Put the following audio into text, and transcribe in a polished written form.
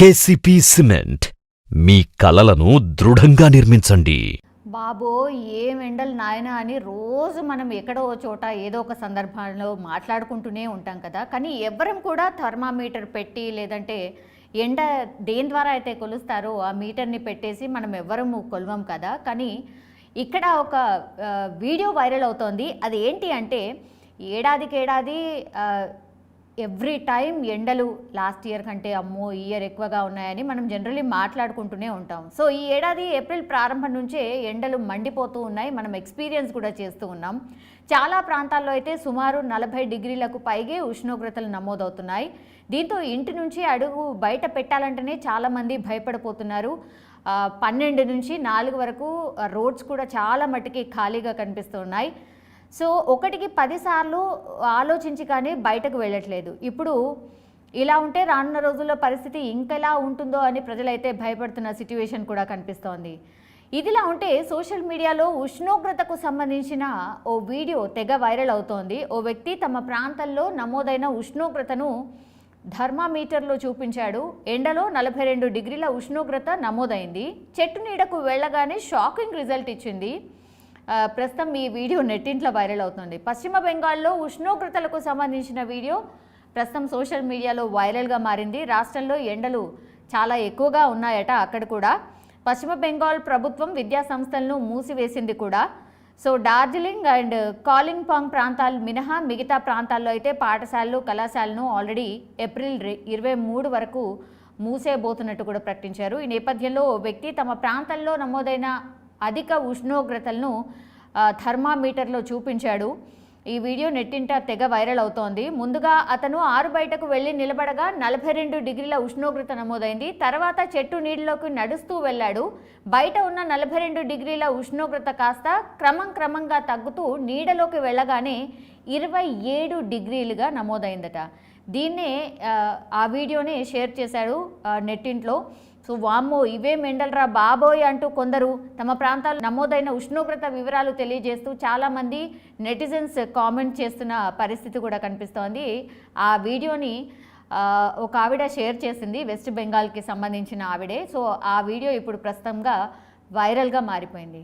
KCP cement మీ కలలను దృఢంగా నిర్మించండి. బాబో ఏం ఎండలు నాయనా అని రోజు మనం ఎక్కడో చోట ఏదో ఒక సందర్భంలో మాట్లాడుకుంటూనే ఉంటాం కదా. కానీ ఎవ్వరం కూడా థర్మామీటర్ పెట్టి లేదంటే ఎండ దేని ద్వారా అయితే కొలుస్తారో ఆ మీటర్ని పెట్టేసి మనం ఎవ్వరము కొలవం కదా. కానీ ఇక్కడ ఒక వీడియో వైరల్ అవుతోంది. అది ఏంటి అంటే ఏడాదికేడాది ఎవ్రీ టైం ఎండలు లాస్ట్ ఇయర్ కంటే అమ్మో ఈ ఇయర్ ఎక్కువగా ఉన్నాయని మనం జనరల్లీ మాట్లాడుకుంటూనే ఉంటాం. సో ఈ ఏడాది ఏప్రిల్ ప్రారంభం నుంచే ఎండలు మండిపోతూ ఉన్నాయి. మనం ఎక్స్పీరియన్స్ కూడా చేస్తూ ఉన్నాం. చాలా ప్రాంతాల్లో అయితే సుమారు 40 డిగ్రీలకు పైగే ఉష్ణోగ్రతలు నమోదవుతున్నాయి. దీంతో ఇంటి నుంచి అడుగు బయట పెట్టాలంటేనే చాలామంది భయపడిపోతున్నారు. 12 నుంచి 4 వరకు రోడ్స్ కూడా చాలా మట్టుకి ఖాళీగా కనిపిస్తున్నాయి. సో ఒకటికి 10 సార్లు ఆలోచించి కానీ బయటకు వెళ్ళట్లేదు. ఇప్పుడు ఇలా ఉంటే రానున్న రోజుల్లో పరిస్థితి ఇంకెలా ఉంటుందో అని ప్రజలైతే భయపడుతున్న సిట్యువేషన్ కూడా కనిపిస్తోంది. ఇదిలా ఉంటే సోషల్ మీడియాలో ఉష్ణోగ్రతకు సంబంధించిన ఓ వీడియో తెగ వైరల్ అవుతోంది. ఓ వ్యక్తి తమ ప్రాంతంలో నమోదైన ఉష్ణోగ్రతను థర్మామీటర్లో చూపించాడు. ఎండలో 42 డిగ్రీల ఉష్ణోగ్రత నమోదైంది. చెట్టు నీడకు వెళ్ళగానే షాకింగ్ రిజల్ట్ ఇచ్చింది. ప్రస్తుతం ఈ వీడియో నెట్టింట్లో వైరల్ అవుతుంది. పశ్చిమ బెంగాల్లో ఉష్ణోగ్రతలకు సంబంధించిన వీడియో ప్రస్తుతం సోషల్ మీడియాలో వైరల్గా మారింది. రాష్ట్రంలో ఎండలు చాలా ఎక్కువగా ఉన్నాయట. అక్కడ కూడా పశ్చిమ బెంగాల్ ప్రభుత్వం విద్యా సంస్థలను మూసివేసింది కూడా. సో డార్జిలింగ్ అండ్ కాలింపాంగ్ ప్రాంతాలు మినహా మిగతా ప్రాంతాల్లో అయితే పాఠశాలలు కళాశాలను ఆల్రెడీ ఏప్రిల్ 23 వరకు మూసేయబోతున్నట్టు కూడా ప్రకటించారు. ఈ నేపథ్యంలో వ్యక్తి తమ ప్రాంతంలో నమోదైన అధిక ఉష్ణోగ్రతలను థర్మామీటర్లో చూపించాడు. ఈ వీడియో నెట్టింట తెగ వైరల్ అవుతోంది. ముందుగా అతను ఆరు బయటకు వెళ్ళి నిలబడగా 42 డిగ్రీల ఉష్ణోగ్రత నమోదైంది. తర్వాత చెట్టు నీళ్ళలోకి నడుస్తూ వెళ్ళాడు. బయట ఉన్న 42 డిగ్రీల ఉష్ణోగ్రత కాస్త క్రమంగా తగ్గుతూ నీడలోకి వెళ్ళగానే 27 డిగ్రీలుగా నమోదైందట. దీన్నే ఆ వీడియోని షేర్ చేశాడు నెట్టింట్లో. సో వామ్మో ఇవేం ఎండలరా బాబోయ్ అంటూ కొందరు తమ ప్రాంతాల్లో నమోదైన ఉష్ణోగ్రత వివరాలు తెలియజేస్తూ చాలామంది నెటిజన్స్ కామెంట్ చేస్తున్న పరిస్థితి కూడా కనిపిస్తోంది. ఆ వీడియోని ఒక ఆవిడ షేర్ చేసింది, వెస్ట్ బెంగాల్కి సంబంధించిన ఆవిడే. సో ఆ వీడియో ఇప్పుడు ప్రస్తుతంగా వైరల్గా మారిపోయింది.